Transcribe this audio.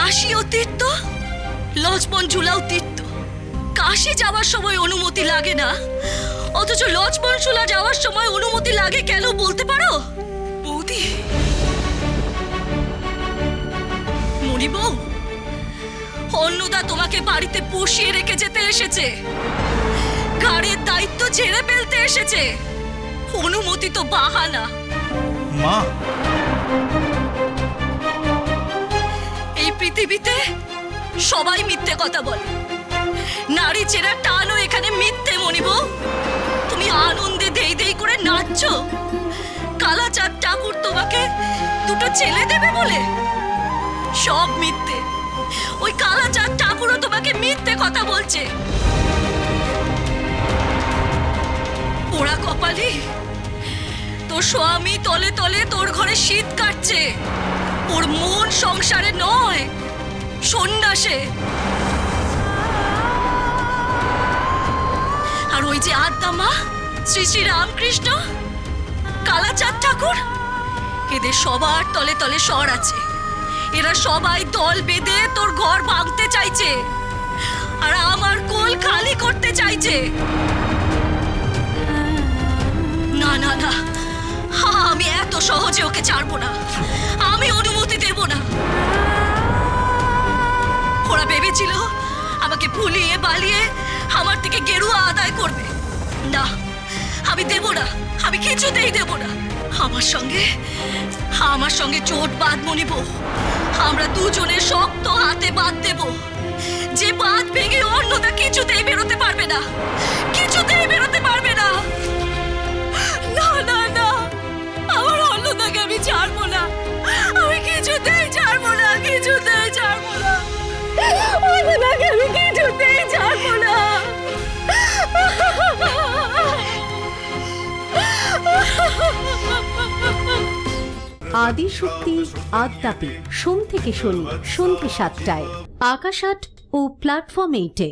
কাশীও তীর্থ, লক্ষ্মণ ঝুলাও তীর্থ। কাশী যাওয়ার সময় অনুমতি লাগে না, অথচ লক্ষ্মণ ঝুলা যাওয়ার সময় অনুমতি লাগে কেন বলতে পারো? বৌদি, মণিবউ, অন্নদা তোমাকে বাড়িতে পুষিয়ে রেখে যেতে এসেছে, ঘাড়ের দায়িত্ব ঝেড়ে ফেলতে এসেছে। অনুমতি তো বাহানা। মা, এই পৃথিবীতে সবাই মিথ্যে কথা বলে, নারী চেরা টানও এখানে মিথ্যে। মণিবউ, তুমি আনন্দে দেই দেই করে নাচছো, কালাচাঁদ ঠাকুর তোমাকে দুটো ছেলে দেবে বলে, সব মিথ্যে। ওই কালাচাঁদ ঠাকুরও তোমাকে মিথ্যে কথা বলছে। পোড়া কপালি, তোর স্বামী তলে তলে তোর ঘরে শীত কাটছে, ওর মন সংসারে নয়, সন্ন্যাসে। আর ওই যে আদ্যা মা, শ্রী শ্রী রামকৃষ্ণ, কালাচাঁদ ঠাকুর, এদের সবার তলে তলে স্বর আছে। এরা সবাই দল বেঁধে তোর ঘর ভাঙতে চাইছে, আর আমার কোল খালি করতে চাইছে। না না না, আমি এত সহজে ওকে ছাড়বো না, আমি অনুমতি দেব না। ওরা ভেবেছিল আমাকে ভুলিয়ে বালিয়ে আমার থেকে গেরুয়া আদায় করবে। না, আমি দেব না, আমি কিছুতেই দেব না। আমার সঙ্গে চোট বাঁধ মণিবউ, আমরা দুজনে শক্ত হাতে বাঁধ দেব। যে বাঁধ ভেঙে অন্যতা কিছুতেই বেরোতে পারবে না, কিছুতেই বেরোতে পারবে না। না না না, আমার অন্যতাকে আমি ছাড়বো না, আমি কিছুতেই ছাড়বো না, কিছুতেই ছাড়বো না, অন্যতাকে আমি কিছুতেই ছাড়বো না। আদিশক্তি আদ্যাপীঠ, সোম থেকে শনি সন্ধ্যে ৭টায়, আকাশ ৮ ও প্ল্যাটফর্ম 8-এ।